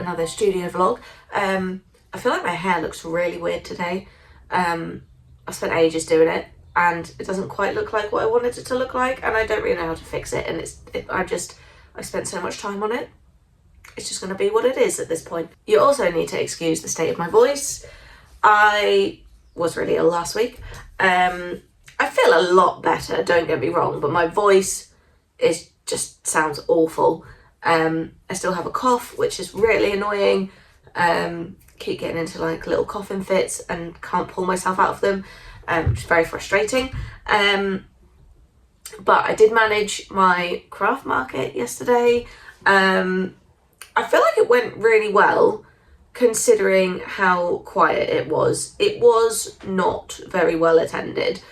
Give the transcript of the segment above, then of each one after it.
another studio vlog. I feel like my hair looks really weird today. I spent ages doing it and it doesn't quite look like what I wanted it to look like, and I don't really know how to fix it, and I spent so much time on it. It's just going to be what it is at this point. You also need to excuse the state of my voice. I was really ill last week. I feel a lot better, don't get me wrong, but my voice just sounds awful. I still have a cough, which is really annoying. Keep getting into like little coughing fits and can't pull myself out of them, which is very frustrating. But I did manage my craft market yesterday. I feel like it went really well considering how quiet it was. It was not very well attended.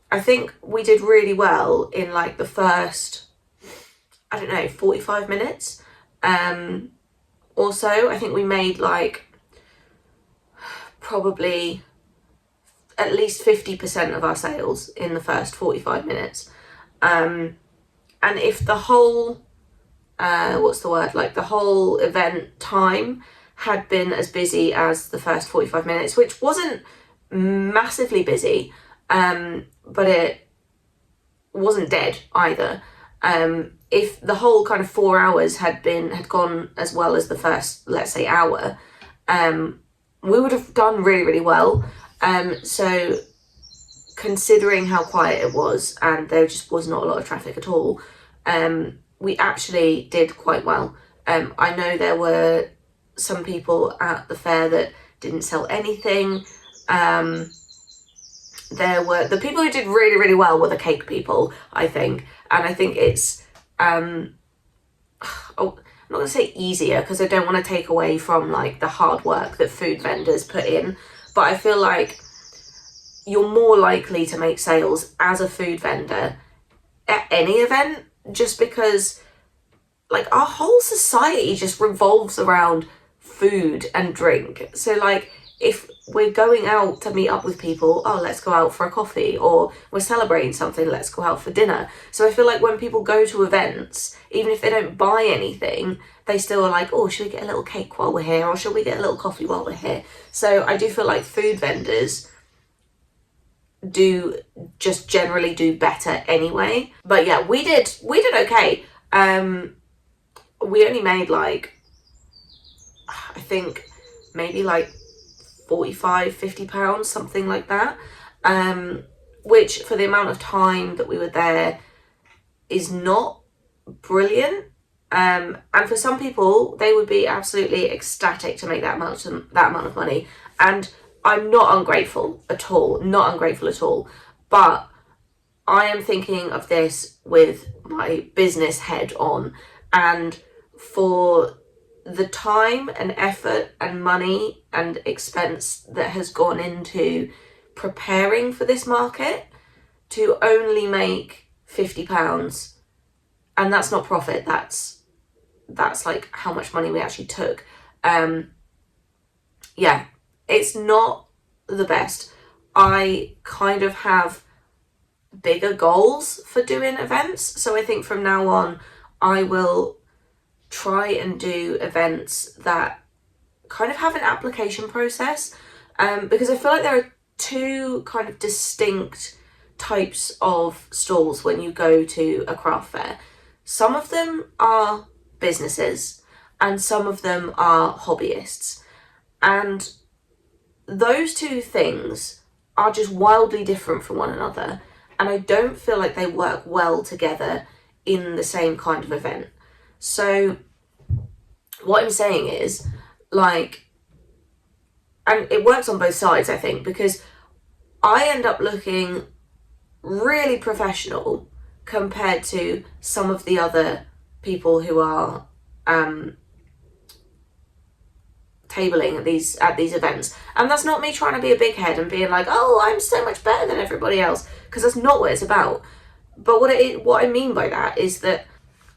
I think we did really well in like the first, 45 minutes or so. I think we made like probably at least 50% of our sales in the first 45 minutes. And if the whole, the whole event time had been as busy as the first 45 minutes, which wasn't massively busy, but it wasn't dead either. If the whole kind of 4 hours had gone as well as the first, let's say, hour, we would have done really, really well. So considering how quiet it was and there just was not a lot of traffic at all, we actually did quite well. I know there were some people at the fair that didn't sell anything. The people who did really, really well were the cake people, I think. And I think it's, I'm not going to say easier because I don't want to take away from like the hard work that food vendors put in, but I feel like you're more likely to make sales as a food vendor at any event, just because like our whole society just revolves around food and drink. So like if we're going out to meet up with people, oh, let's go out for a coffee, or we're celebrating something, let's go out for dinner. So I feel like when people go to events, even if they don't buy anything, they still are like, oh, should we get a little cake while we're here, or should we get a little coffee while we're here? So I do feel like food vendors do just generally do better anyway. But yeah, we did okay. We only made like, I think maybe like 45-50 pounds, something like that, which for the amount of time that we were there is not brilliant, and for some people they would be absolutely ecstatic to make that amount of money, and I'm not ungrateful at all, but I am thinking of this with my business head on, and for the time and effort and money and expense that has gone into preparing for this market, to only make £50, and that's not profit, that's like how much money we actually took. Yeah, it's not the best. I kind of have bigger goals for doing events, so I think from now on I will try and do events that kind of have an application process, because I feel like there are two kind of distinct types of stalls when you go to a craft fair. Some of them are businesses and some of them are hobbyists, and those two things are just wildly different from one another, and I don't feel like they work well together in the same kind of event. So what I'm saying is, like, and it works on both sides, I think, because I end up looking really professional compared to some of the other people who are tabling at these events. And that's not me trying to be a big head and being like, oh, I'm so much better than everybody else, because that's not what it's about. But what I mean by that is that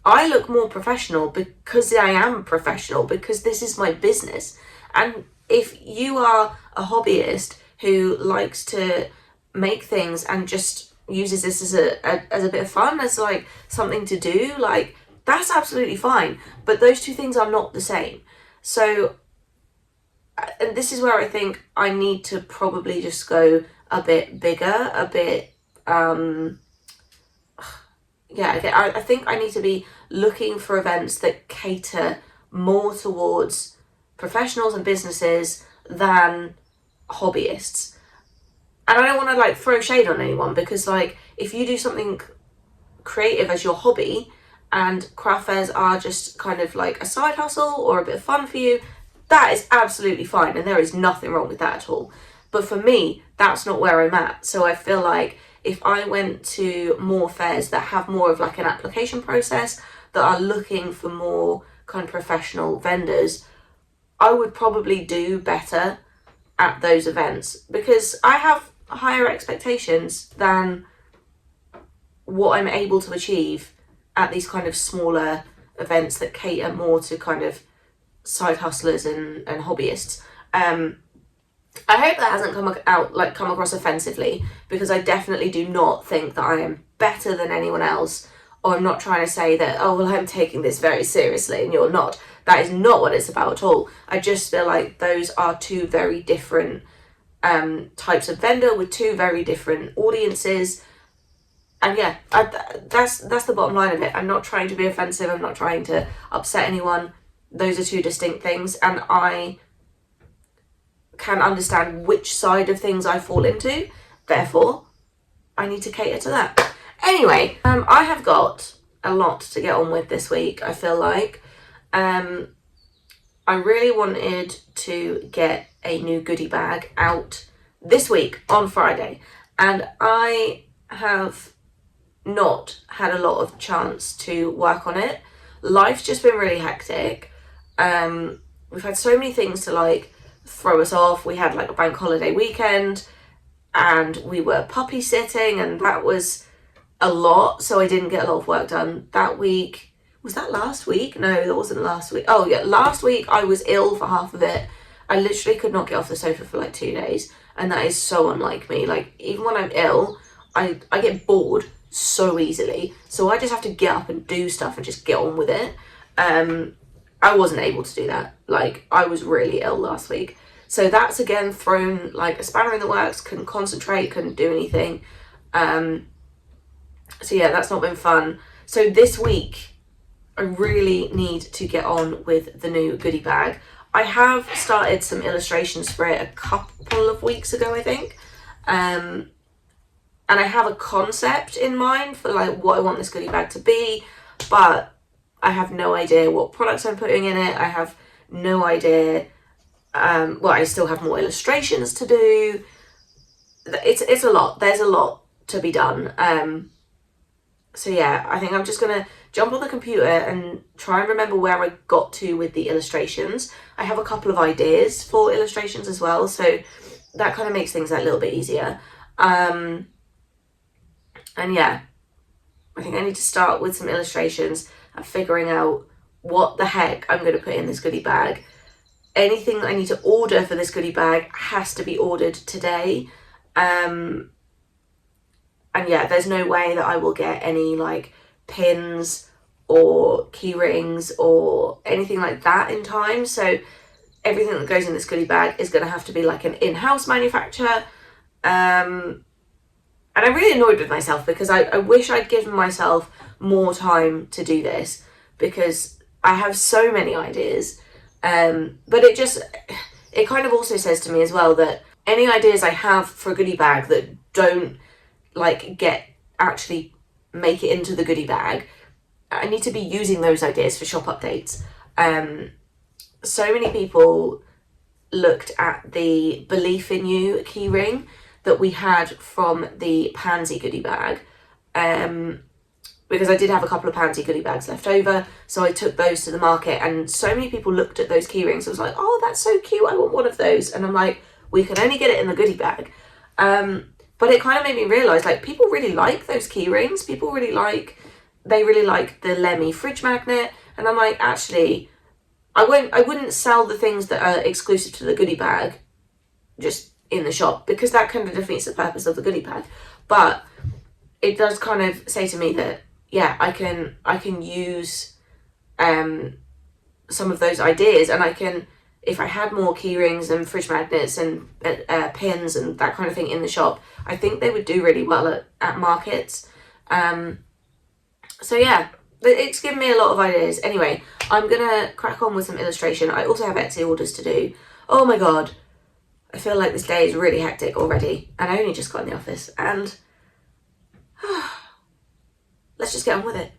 I look more professional because I am professional, because this is my business. And if you are a hobbyist who likes to make things and just uses this as a bit of fun, as like something to do, like that's absolutely fine. But those two things are not the same. So, and this is where I think I need to probably just go a bit bigger, a bit, I think I need to be looking for events that cater more towards professionals and businesses than hobbyists. And I don't want to like throw shade on anyone, because like if you do something creative as your hobby and craft fairs are just kind of like a side hustle or a bit of fun for you, that is absolutely fine, and there is nothing wrong with that at all. But for me, that's not where I'm at. So I feel like if I went to more fairs that have more of like an application process, that are looking for more kind of professional vendors, I would probably do better at those events, because I have higher expectations than what I'm able to achieve at these kind of smaller events that cater more to kind of side hustlers and hobbyists. I hope that hasn't come across offensively, because I definitely do not think that I am better than anyone else, or I'm not trying to say that, oh well, I'm taking this very seriously and you're not. That is not what it's about at all. I just feel like those are two very different types of vendor with two very different audiences. And yeah, that's the bottom line of it. I'm not trying to be offensive. I'm not trying to upset anyone. Those are two distinct things, and I can understand which side of things I fall into. Therefore, I need to cater to that. Anyway, I have got a lot to get on with this week, I feel like. I really wanted to get a new goodie bag out this week on Friday, and I have not had a lot of chance to work on it. Life's just been really hectic. We've had so many things to like throw us off. We had like a bank holiday weekend, and we were puppy sitting, and that was a lot, so I didn't get a lot of work done that week. Was that last week? No, that wasn't last week. Oh yeah, last week I was ill for half of it. I literally could not get off the sofa for like 2 days, and that is so unlike me. Like, even when I'm ill, I get bored so easily, so I just have to get up and do stuff and just get on with it. I wasn't able to do that. Like, I was really ill last week, so that's again thrown like a spanner in the works. Couldn't concentrate, couldn't do anything. So yeah, that's not been fun. So this week I really need to get on with the new goodie bag. I have started some illustrations for it a couple of weeks ago, I think. And I have a concept in mind for like what I want this goodie bag to be, but I have no idea what products I'm putting in it. I have no idea. I still have more illustrations to do. It's a lot. There's a lot to be done. So yeah, I think I'm just gonna jump on the computer and try and remember where I got to with the illustrations. I have a couple of ideas for illustrations as well, so that kind of makes things a little bit easier. And yeah, I think I need to start with some illustrations and figuring out what the heck I'm going to put in this goodie bag. Anything that I need to order for this goodie bag has to be ordered today. And yeah, there's no way that I will get any like pins or key rings or anything like that in time. So everything that goes in this goodie bag is going to have to be like an in-house manufacturer. And I'm really annoyed with myself, because I wish I'd given myself more time to do this, because I have so many ideas. But it kind of also says to me as well that any ideas I have for a goodie bag that don't like actually make it into the goodie bag, I need to be using those ideas for shop updates. So many people looked at the Belief in You keyring that we had from the Pansy goodie bag, because I did have a couple of Pansy goodie bags left over, so I took those to the market, and so many people looked at those key rings. I was like, oh, that's so cute, I want one of those. And I'm like, we can only get it in the goodie bag. But it kind of made me realise, like, people really like those key rings. They really like the Lemmy fridge magnet, and I'm like, actually, I wouldn't sell the things that are exclusive to the goodie bag just in the shop, because that kind of defeats the purpose of the goodie bag. But it does kind of say to me that, yeah, I can use some of those ideas, and I can, if I had more key rings and fridge magnets and pins and that kind of thing in the shop, I think they would do really well at markets. So yeah, it's given me a lot of ideas. Anyway, I'm gonna crack on with some illustration. I also have Etsy orders to do. Oh my god, I feel like this day is really hectic already, and I only just got in the office, and let's just get on with it.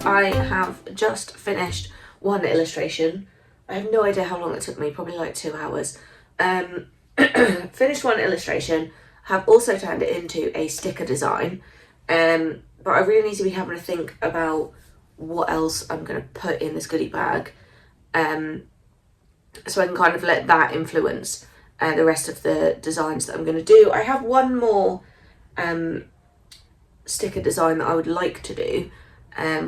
I have just finished one illustration. I have no idea how long it took me, probably like 2 hours. Finished one illustration, have also turned it into a sticker design, but I really need to be having a think about what else I'm going to put in this goodie bag, so I can kind of let that influence the rest of the designs that I'm going to do. I have one more sticker design that I would like to do,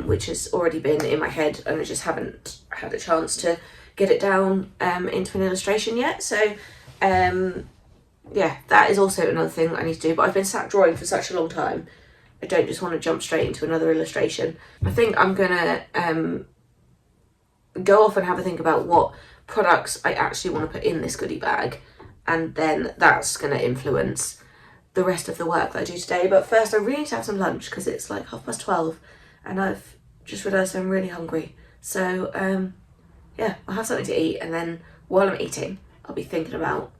which has already been in my head, and I just haven't had a chance to get it down into an illustration yet. So yeah, that is also another thing that I need to do, but I've been sat drawing for such a long time, I don't just want to jump straight into another illustration. I think I'm gonna go off and have a think about what products I actually want to put in this goodie bag, and then that's going to influence the rest of the work that I do today. But first I really need to have some lunch because it's like 12:30 and I've just realised I'm really hungry. So yeah, I'll have something to eat, and then while I'm eating I'll be thinking about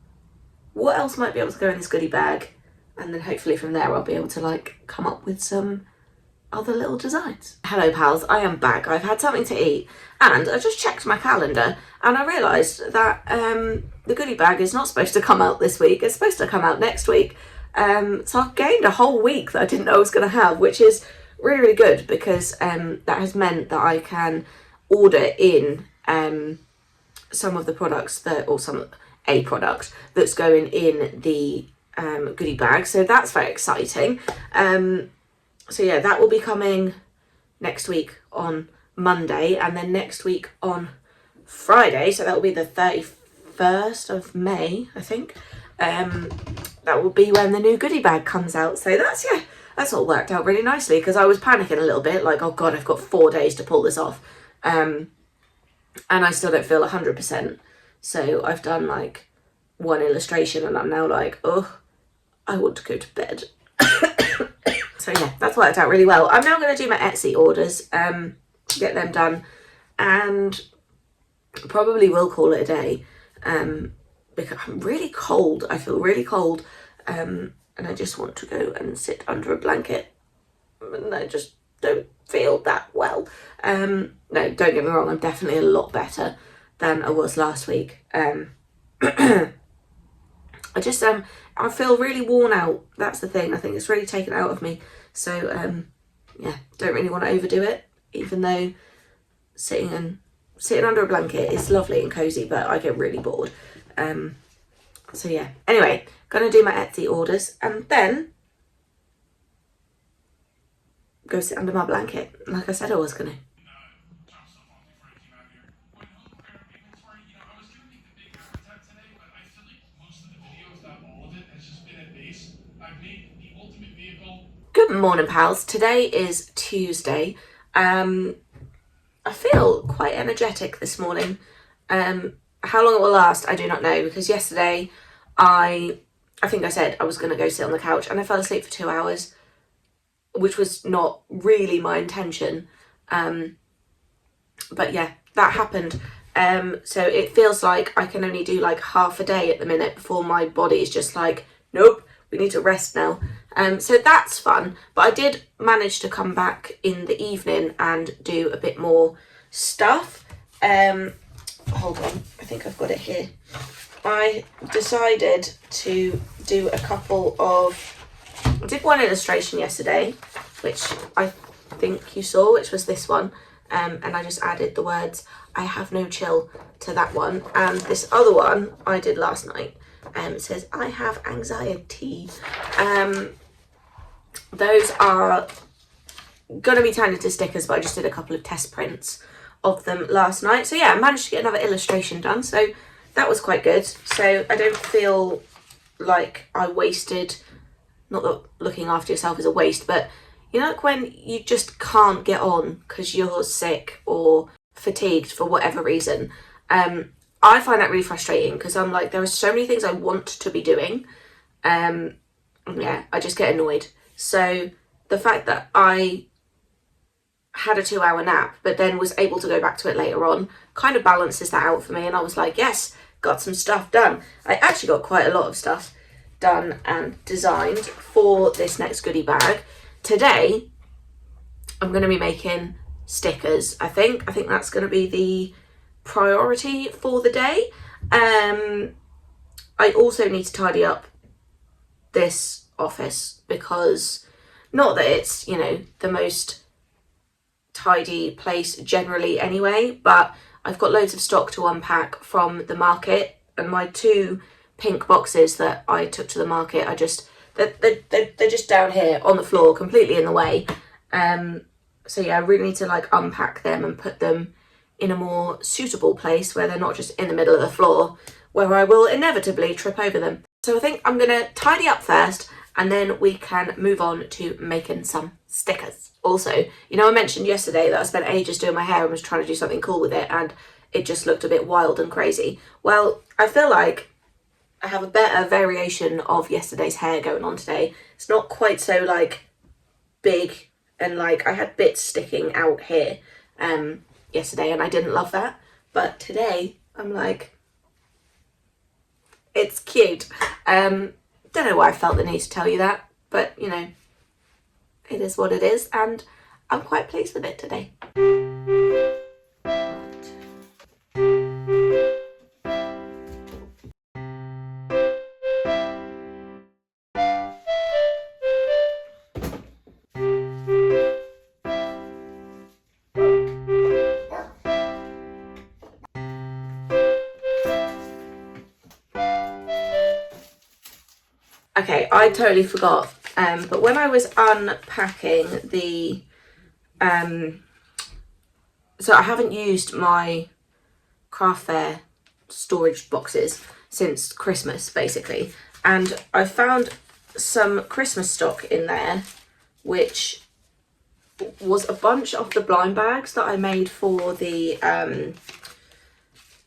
what else might be able to go in this goodie bag, and then hopefully from there I'll be able to like come up with some other little designs. Hello pals, I am back. I've had something to eat, and I just checked my calendar and I realised that the goodie bag is not supposed to come out this week, it's supposed to come out next week. So I've gained a whole week that I didn't know I was going to have, which is really, really good, because that has meant that I can order in some of the products that, or a product that's going in the goodie bag. So that's very exciting. So yeah, that will be coming next week on Monday, and then next week on Friday. So that will be the 31st of May, I think. That will be when the new goodie bag comes out. So that's all worked out really nicely, because I was panicking a little bit, like, oh god, I've got 4 days to pull this off. And I still don't feel 100%. So I've done like one illustration and I'm now like, oh, I want to go to bed. So yeah, that's worked out really well. I'm now going to do my Etsy orders, get them done, and probably will call it a day, because I'm really cold. I feel really cold, and I just want to go and sit under a blanket, and I just don't feel that well. No, don't get me wrong, I'm definitely a lot better than I was last week. I just I feel really worn out. That's the thing. I think it's really taken out of me. So yeah, don't really want to overdo it, even though sitting under a blanket is lovely and cozy, but I get really bored. So yeah, anyway, gonna do my Etsy orders and then go sit under my blanket like I said I was gonna. Good morning pals, today is Tuesday. I feel quite energetic this morning. How long it will last I do not know, because yesterday I I think I said I was going to go sit on the couch, and I fell asleep for 2 hours, which was not really my intention. But yeah, that happened. So it feels like I can only do like half a day at the minute before my body is just like, nope, we need to rest now. So that's fun. But I did manage to come back in the evening and do a bit more stuff. Hold on, I think I've got it here. I decided to do a couple of... I did one illustration yesterday, which I think you saw, which was this one. And I just added the words, I have no chill, to that one. And this other one I did last night. It says, I have anxiety. Those are going to be turned into stickers, but I just did a couple of test prints of them last night. So yeah, I managed to get another illustration done. So that was quite good. So I don't feel like I wasted, not that looking after yourself is a waste, but you know, like when you just can't get on because you're sick or fatigued for whatever reason. I find that really frustrating because I'm like, there are so many things I want to be doing. Yeah, I just get annoyed. So the fact that I had a 2-hour nap, but then was able to go back to it later on, kind of balances that out for me. And I was like, yes, got some stuff done. I actually got quite a lot of stuff done and designed for this next goodie bag. Today, I'm going to be making stickers, I think. I think that's going to be the priority for the day. I also need to tidy up this office because, not that it's, you know, the most tidy place generally anyway, but I've got loads of stock to unpack from the market, and my 2 pink boxes that I took to the market are just... They're just down here on the floor, completely in the way. So yeah, I really need to like unpack them and put them in a more suitable place where they're not just in the middle of the floor, where I will inevitably trip over them. So I think I'm gonna tidy up first, and then we can move on to making some stickers. Also, you know, I mentioned yesterday that I spent ages doing my hair and was trying to do something cool with it, and it just looked a bit wild and crazy. Well, I feel like I have a better variation of yesterday's hair going on today. It's not quite so like big, and like I had bits sticking out here yesterday, and I didn't love that. But today I'm like, it's cute. Don't know why I felt the need to tell you that, but you know, it is what it is, and I'm quite pleased with it today. Okay, I totally forgot, but when I was unpacking the, so I haven't used my craft fair storage boxes since Christmas, basically, and I found some Christmas stock in there, which was a bunch of the blind bags that I made for the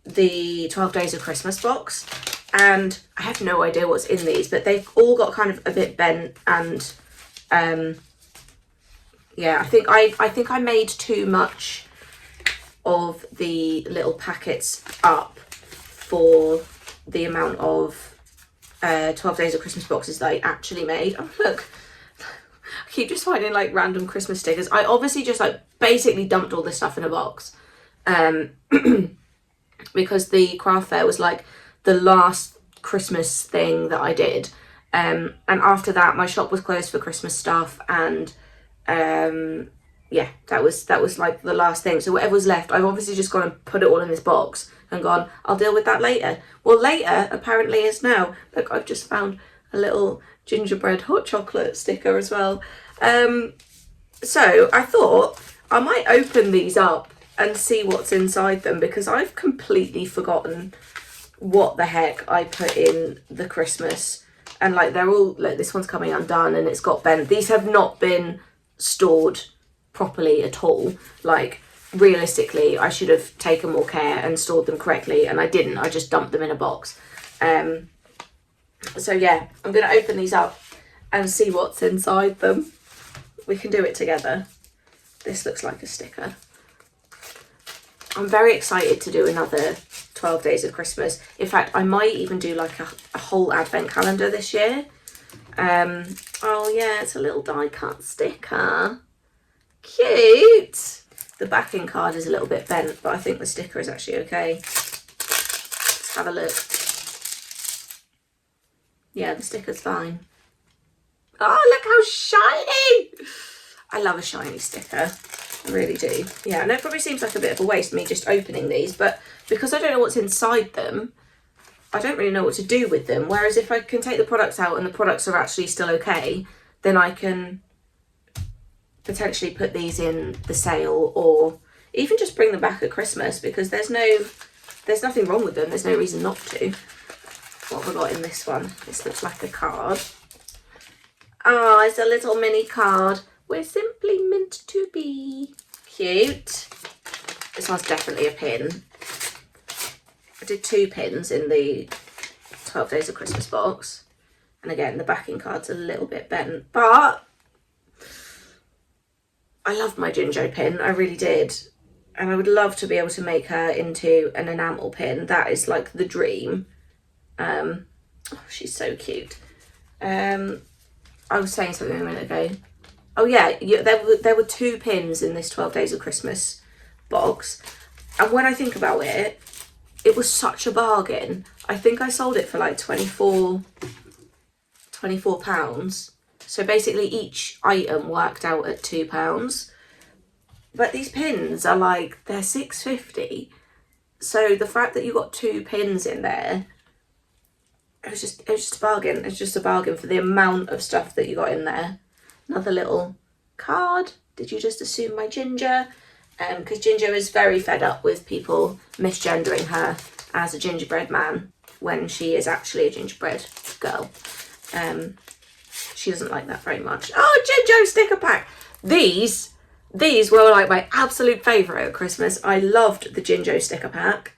12 Days of Christmas box. And I have no idea what's in these, but they've all got kind of a bit bent, and yeah, I think I made too much of the little packets up for the amount of 12 Days of Christmas boxes that I actually made. Oh look, I keep just finding like random Christmas stickers. I obviously just like basically dumped all this stuff in a box because the craft fair was like the last Christmas thing that I did, and after that my shop was closed for Christmas stuff, and yeah, that was like the last thing. So whatever was left, I've obviously just gone and put it all in this box and gone, I'll deal with that later. Well, later apparently is now. Look, I've just found a little gingerbread hot chocolate sticker as well. So I thought I might open these up and see what's inside them, because I've completely forgotten what the heck I put in the Christmas, and like they're all like, this one's coming undone and it's got bent. These have not been stored properly at all. Like realistically, I should have taken more care and stored them correctly, and I didn't. I just dumped them in a box. So yeah, I'm going to open these up and see what's inside them. We can do it together. This looks like a sticker. I'm very excited to do another 12 Days of Christmas. In fact, I might even do like a whole advent calendar this year. Oh yeah, it's a little die cut sticker. Cute. The backing card is a little bit bent, but I think the sticker is actually okay. Let's have a look. Yeah, the sticker's fine. Oh, look how shiny! I love a shiny sticker. I really do. Yeah, I know it probably seems like a bit of a waste, me just opening these, but because I don't know what's inside them, I don't really know what to do with them. Whereas if I can take the products out and the products are actually still okay, then I can potentially put these in the sale, or even just bring them back at Christmas, because there's nothing wrong with them. There's no reason not to. What have we got in this one? This looks like a card. Oh, it's a little mini card. We're simply meant to be. Cute. This one's definitely a pin. I did 2 pins in the 12 Days of Christmas box. And again, the backing card's a little bit bent, but I loved my Jinjo pin. I really did. And I would love to be able to make her into an enamel pin. That is like the dream. Oh, she's so cute. I was saying something a minute ago. Oh yeah, there were 2 pins in this 12 Days of Christmas box. And when I think about it, it was such a bargain. I think I sold it for like £24. So basically each item worked out at £2. But these pins are like, they're £6.50. So the fact that you got 2 pins in there, it was just a bargain. It's just a bargain for the amount of stuff that you got in there. Another little card. Did you just assume my Ginger? Because Ginger is very fed up with people misgendering her as a gingerbread man when she is actually a gingerbread girl. She doesn't like that very much. Oh, Ginger sticker pack. These were like my absolute favourite at Christmas. I loved the Ginger sticker pack.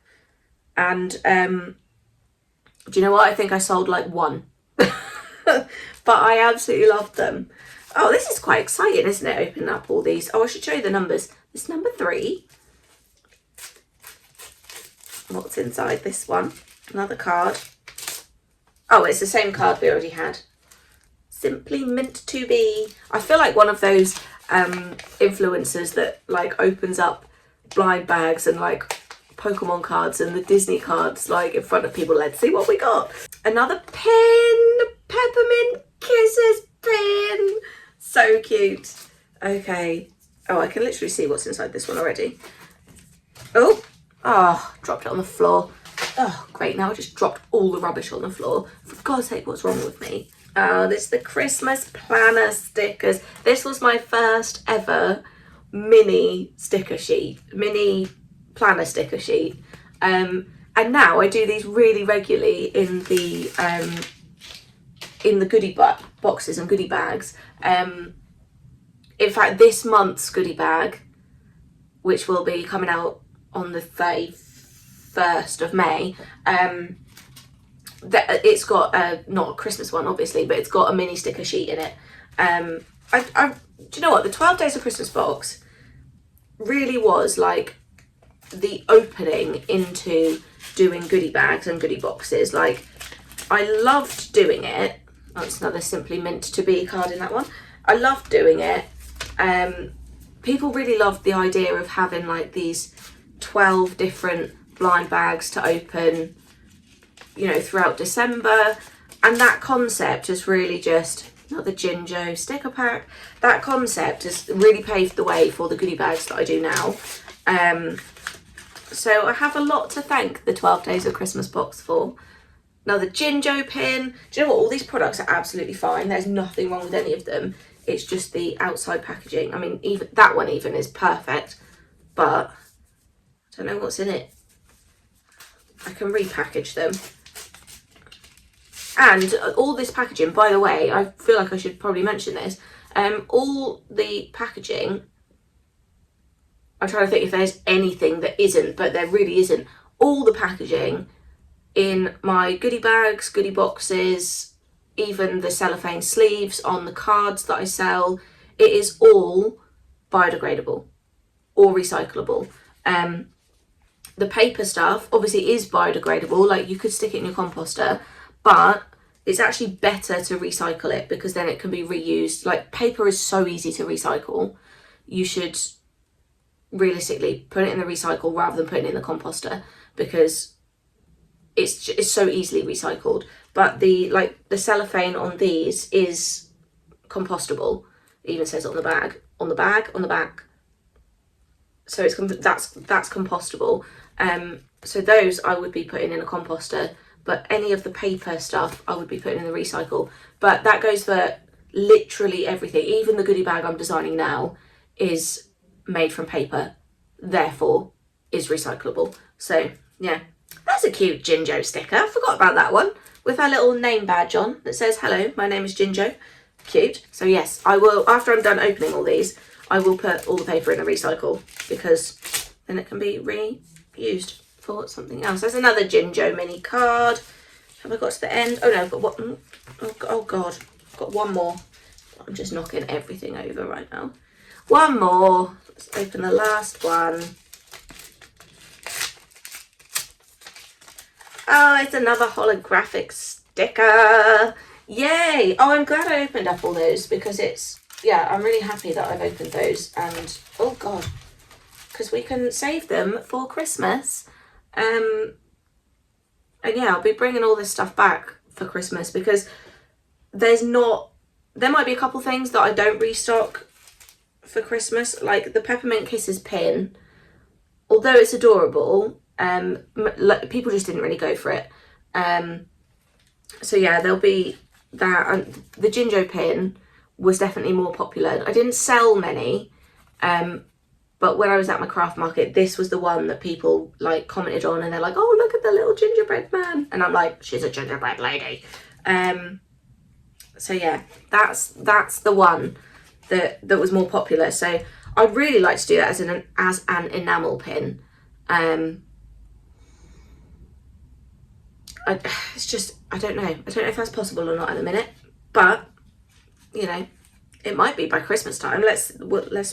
And do you know what? I think I sold like 1. But I absolutely loved them. Oh, this is quite exciting, isn't it? Opening up all these. Oh, I should show you the numbers. This is number 3. What's inside this one? Another card. Oh, it's the same card we already had. Simply meant to be. I feel like one of those influencers that like opens up blind bags and like Pokemon cards and the Disney cards like in front of people. Let's see what we got. Another pin. Peppermint Kisses pin. So cute. Okay. Oh, I can literally see what's inside this one already. Oh, dropped it on the floor. Oh, great. Now I just dropped all the rubbish on the floor. For God's sake, what's wrong with me? Oh, this is the Christmas planner stickers. This was my first ever mini sticker sheet, mini planner sticker sheet. And now I do these really regularly in the goodie boxes and goodie bags. In fact, this month's goodie bag, which will be coming out on the 31st of May, it's got not a Christmas one obviously, but it's got a mini sticker sheet in it. Do you know what, the 12 Days of Christmas box really was like the opening into doing goodie bags and goodie boxes. Like, I loved doing it. Oh, it's another Simply Meant to Be card in that one. I loved doing it. People really loved the idea of having like these 12 different blind bags to open, you know, throughout December. And that concept has really just, not the Jinjo sticker pack, that concept has really paved the way for the goodie bags that I do now. So I have a lot to thank the 12 Days of Christmas box for. Now the Jinjo pin, do you know what, all these products are absolutely fine. There's nothing wrong with any of them. It's just the outside packaging. I mean, even that one even is perfect, but I don't know what's in it. I can repackage them. And all this packaging, by the way, I feel like I should probably mention this. All the packaging, I'm trying to think if there's anything that isn't, but there really isn't. All the packaging in my goodie bags, goodie boxes, even the cellophane sleeves on the cards that I sell. It is all biodegradable or recyclable. The paper stuff obviously is biodegradable, like you could stick it in your composter, but it's actually better to recycle it because then it can be reused. Like paper is so easy to recycle. You should realistically put it in the recycle rather than putting it in the composter because it's so easily recycled. But the cellophane on these is compostable. It even says it on the bag, on the back. So it's that's compostable. So those I would be putting in a composter, but any of the paper stuff I would be putting in the recycle. But that goes for literally everything. Even the goodie bag I'm designing now is made from paper, therefore is recyclable. So yeah, that's a cute Jinjo sticker. I forgot about that one with our little name badge on that says hello, my name is Jinjo. Cute. So yes, I will, after I'm done opening all these, I will put all the paper in the recycle because then it can be reused for something else. There's another Jinjo mini card. Have I got to the end? Oh no, I've got one. Oh god, I've got one more. I'm just knocking everything over right now. One more. Let's open the last one. Oh, it's another holographic sticker. Yay! Oh, I'm glad I opened up all those because I'm really happy that I've opened those. And oh god, because we can save them for Christmas. And yeah, I'll be bringing all this stuff back for Christmas because there might be a couple things that I don't restock for Christmas, like the Peppermint Kisses pin. Although it's adorable, people just didn't really go for it. So yeah, there'll be that. And the Jinjo pin was definitely more popular. I didn't sell many, but when I was at my craft market, this was the one that people like commented on, and they're like, "Oh, look at the little gingerbread man," and I'm like, "She's a gingerbread lady." So yeah, that's the one that was more popular. So I'd really like to do that as an enamel pin. It's just, I don't know if that's possible or not at the minute, but you know, it might be by Christmas time. Let's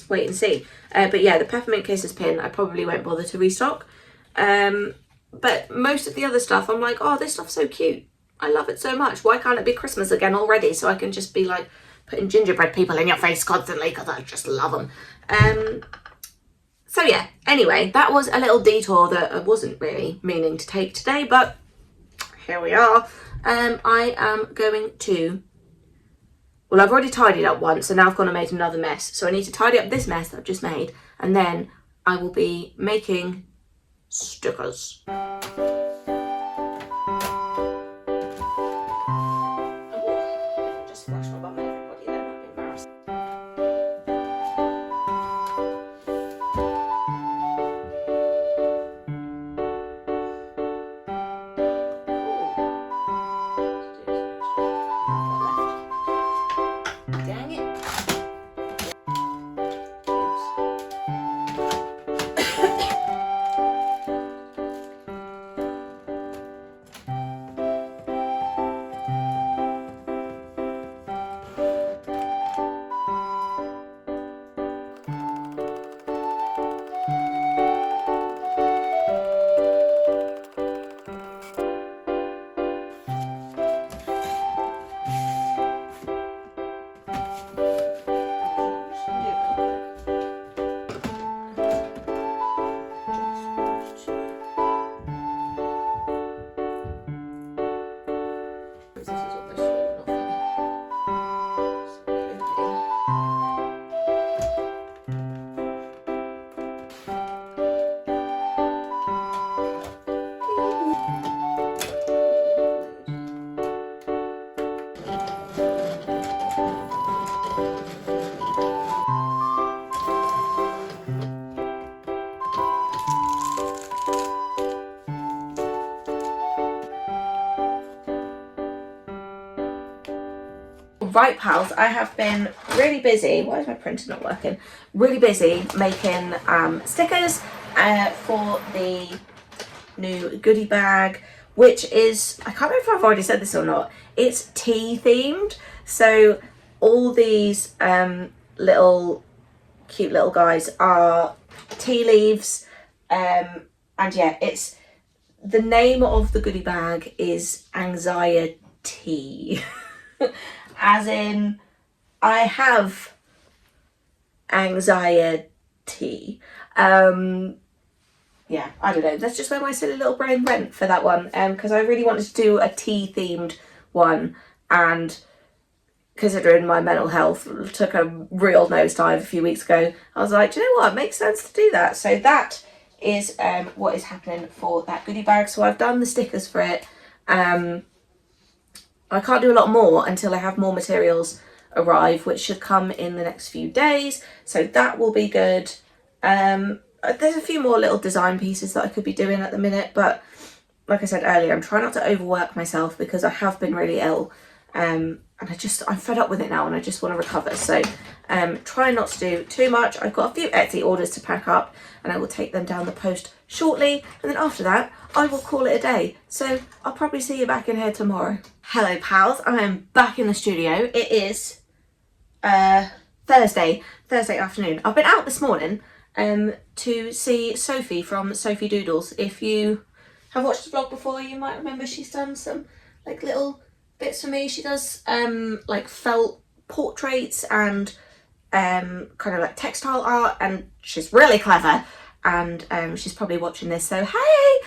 wait and see. But yeah, the Peppermint Kisses pin I probably won't bother to restock. But most of the other stuff I'm like, oh, this stuff's so cute, I love it so much, why can't it be Christmas again already so I can just be like putting gingerbread people in your face constantly because I just love them. So yeah, anyway, that was a little detour that I wasn't really meaning to take today, but here we are. I am going to, well, I've already tidied up once, so now I've gone and made another mess. So I need to tidy up this mess that I've just made, and then I will be making stickers. Just flash my bum at everybody, that might be embarrassing. Dang it. Right, pals, I have been really busy. Why is my printer not working? Really busy making stickers for the new goodie bag. which is, I can't remember if I've already said this or not, it's tea themed. So all these little cute little guys are tea leaves, and yeah, it's, the name of the goodie bag is anxiety. As in, I have anxiety. Yeah, I don't know. That's just where my silly little brain went for that one. Because I really wanted to do a tea themed one, and considering my mental health took a real nosedive a few weeks ago, I was like, do you know what? It makes sense to do that. So that is what is happening for that goodie bag. So I've done the stickers for it. I can't do a lot more until I have more materials arrive, which should come in the next few days. So that will be good. There's a few more little design pieces that I could be doing at the minute, but like I said earlier, I'm trying not to overwork myself because I have been really ill. And I'm fed up with it now and I just want to recover. So try not to do too much. I've got a few Etsy orders to pack up and I will take them down the post shortly. And then after that, I will call it a day. So I'll probably see you back in here tomorrow. Hello pals, I am back in the studio. It is Thursday afternoon. I've been out this morning to see Sophie from Sophie Doodles. If you have watched the vlog before, you might remember she's done some like little bits for me. She does like felt portraits and kind of like textile art, and she's really clever, and she's probably watching this, so hey.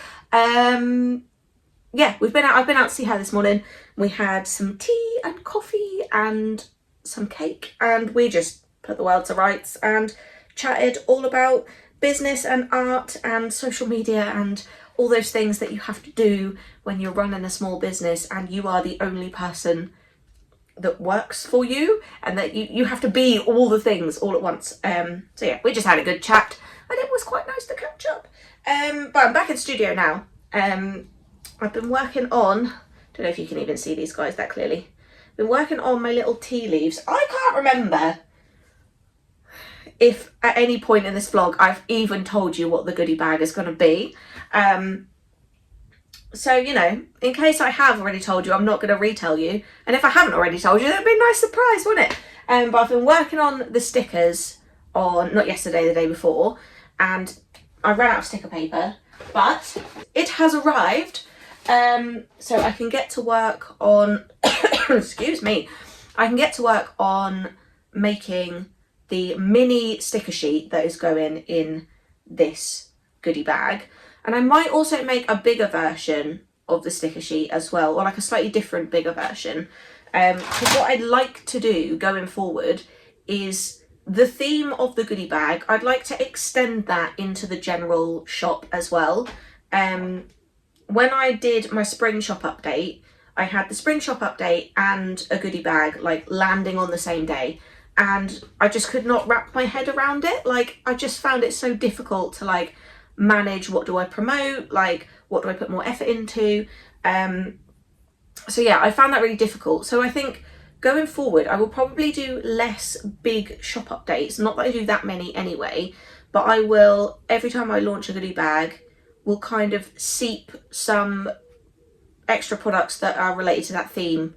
Yeah, I've been out to see her this morning. We had some tea and coffee and some cake, and we just put the world to rights and chatted all about business and art and social media and all those things that you have to do when you're running a small business and you are the only person that works for you, and that you have to be all the things all at once. So yeah, we just had a good chat and it was quite nice to catch up. But I'm back in the studio now. I've been working on, don't know if you can even see these guys that clearly. Been working on my little tea leaves. I can't remember if at any point in this vlog I've even told you what the goodie bag is going to be. So, you know, in case I have already told you, I'm not going to retell you. And if I haven't already told you, that'd be a nice surprise, wouldn't it? But I've been working on the stickers on, not yesterday, the day before. And I ran out of sticker paper, but it has arrived. So I can get to work on, excuse me, I can get to work on making the mini sticker sheet that is going in this goodie bag. And I might also make a bigger version of the sticker sheet as well, or like a slightly different bigger version. Because what I'd like to do going forward is the theme of the goodie bag, I'd like to extend that into the general shop as well. When I did my spring shop update, I had the spring shop update and a goodie bag like landing on the same day. And I just could not wrap my head around it. Like, I just found it so difficult to like manage, what do I promote, like what do I put more effort into. So yeah, I found that really difficult. So I think going forward I will probably do less big shop updates, not that I do that many anyway, but I will, every time I launch a goodie bag, will kind of seep some extra products that are related to that theme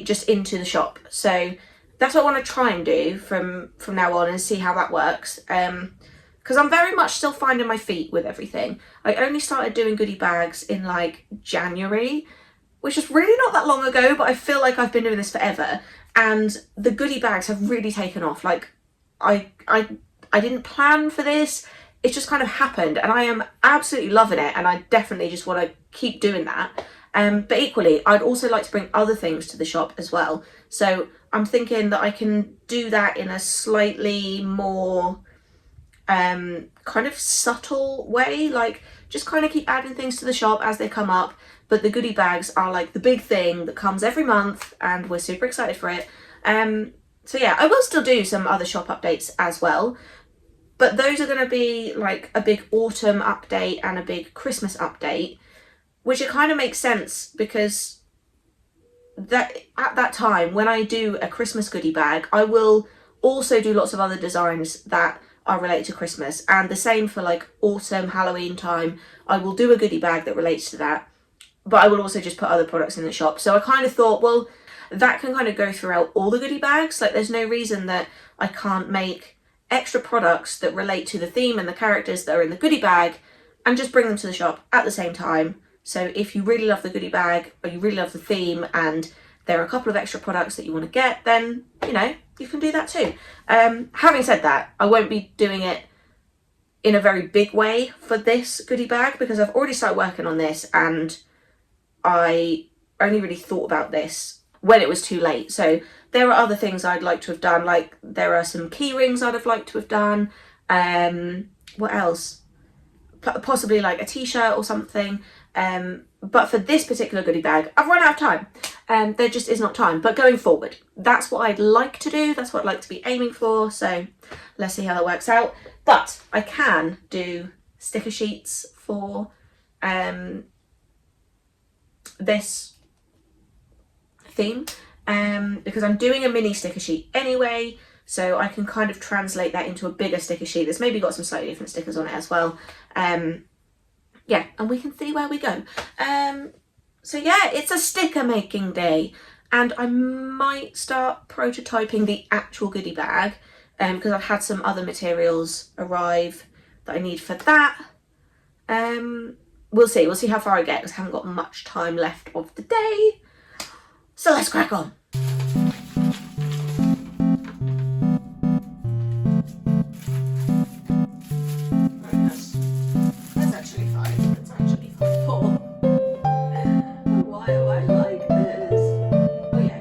just into the shop. So that's what I want to try and do from now on and see how that works. Because I'm very much still finding my feet with everything. I only started doing goodie bags in like January, which is really not that long ago, but I feel like I've been doing this forever. And the goodie bags have really taken off. Like, I didn't plan for this. It just kind of happened and I am absolutely loving it, and I definitely just want to keep doing that. But equally, I'd also like to bring other things to the shop as well. So I'm thinking that I can do that in a slightly more kind of subtle way, like just kind of keep adding things to the shop as they come up. But the goodie bags are like the big thing that comes every month and we're super excited for it. So yeah, I will still do some other shop updates as well. But those are going to be like a big autumn update and a big Christmas update, which it kind of makes sense because that at that time when I do a Christmas goodie bag, I will also do lots of other designs that are related to Christmas, and the same for like autumn, Halloween time. I will do a goodie bag that relates to that. but I will also just put other products in the shop. So I kind of thought, well, that can kind of go throughout all the goodie bags. Like, there's no reason that I can't make extra products that relate to the theme and the characters that are in the goodie bag and just bring them to the shop at the same time. So if you really love the goodie bag or you really love the theme and there are a couple of extra products that you want to get, then, you know, you can do that too. Having said that, I won't be doing it in a very big way for this goodie bag because I've already started working on this and I only really thought about this when it was too late. So there are other things I'd like to have done, like there are some key rings I'd have liked to have done. What else? Possibly like a t-shirt or something. But for this particular goodie bag, I've run out of time. There just is not time. But going forward, that's what I'd like to do. That's what I'd like to be aiming for. So let's see how that works out. But I can do sticker sheets for this theme because I'm doing a mini sticker sheet anyway, so I can kind of translate that into a bigger sticker sheet that's maybe got some slightly different stickers on it as well. Yeah, and we can see where we go. So yeah, it's a sticker making day and I might start prototyping the actual goodie bag because I've had some other materials arrive that I need for that. We'll see how far I get because I haven't got much time left of the day. So let's crack on. That's actually fine. That's actually fine. Oh. Why am I like this? Oh yeah.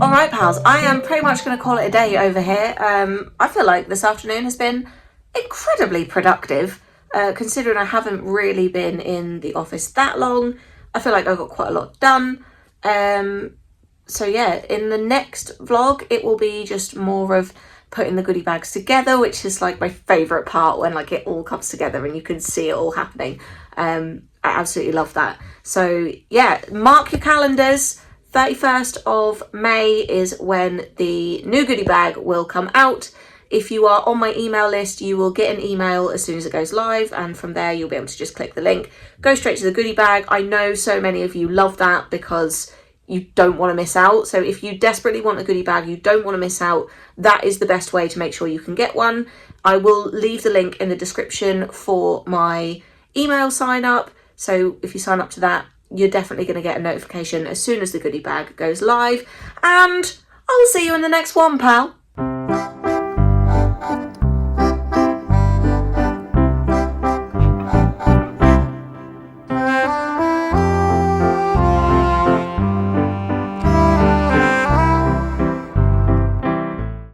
Alright pals, I am pretty much going to call it a day over here. I feel like this afternoon has been incredibly productive, considering I haven't really been in the office that long. I feel like I got quite a lot done. So yeah, in the next vlog it will be just more of putting the goodie bags together, which is like my favourite part, when like it all comes together and you can see it all happening. I absolutely love that. So yeah, mark your calendars. 31st of May is when the new goodie bag will come out. If you are on my email list, you will get an email as soon as it goes live, and from there you'll be able to just click the link, go straight to the goodie bag. I know so many of you love that because you don't want to miss out. So if you desperately want a goodie bag, you don't want to miss out, that is the best way to make sure you can get one. I will leave the link in the description for my email sign up. So if you sign up to that, you're definitely going to get a notification as soon as the goodie bag goes live. And I'll see you in the next one, pal.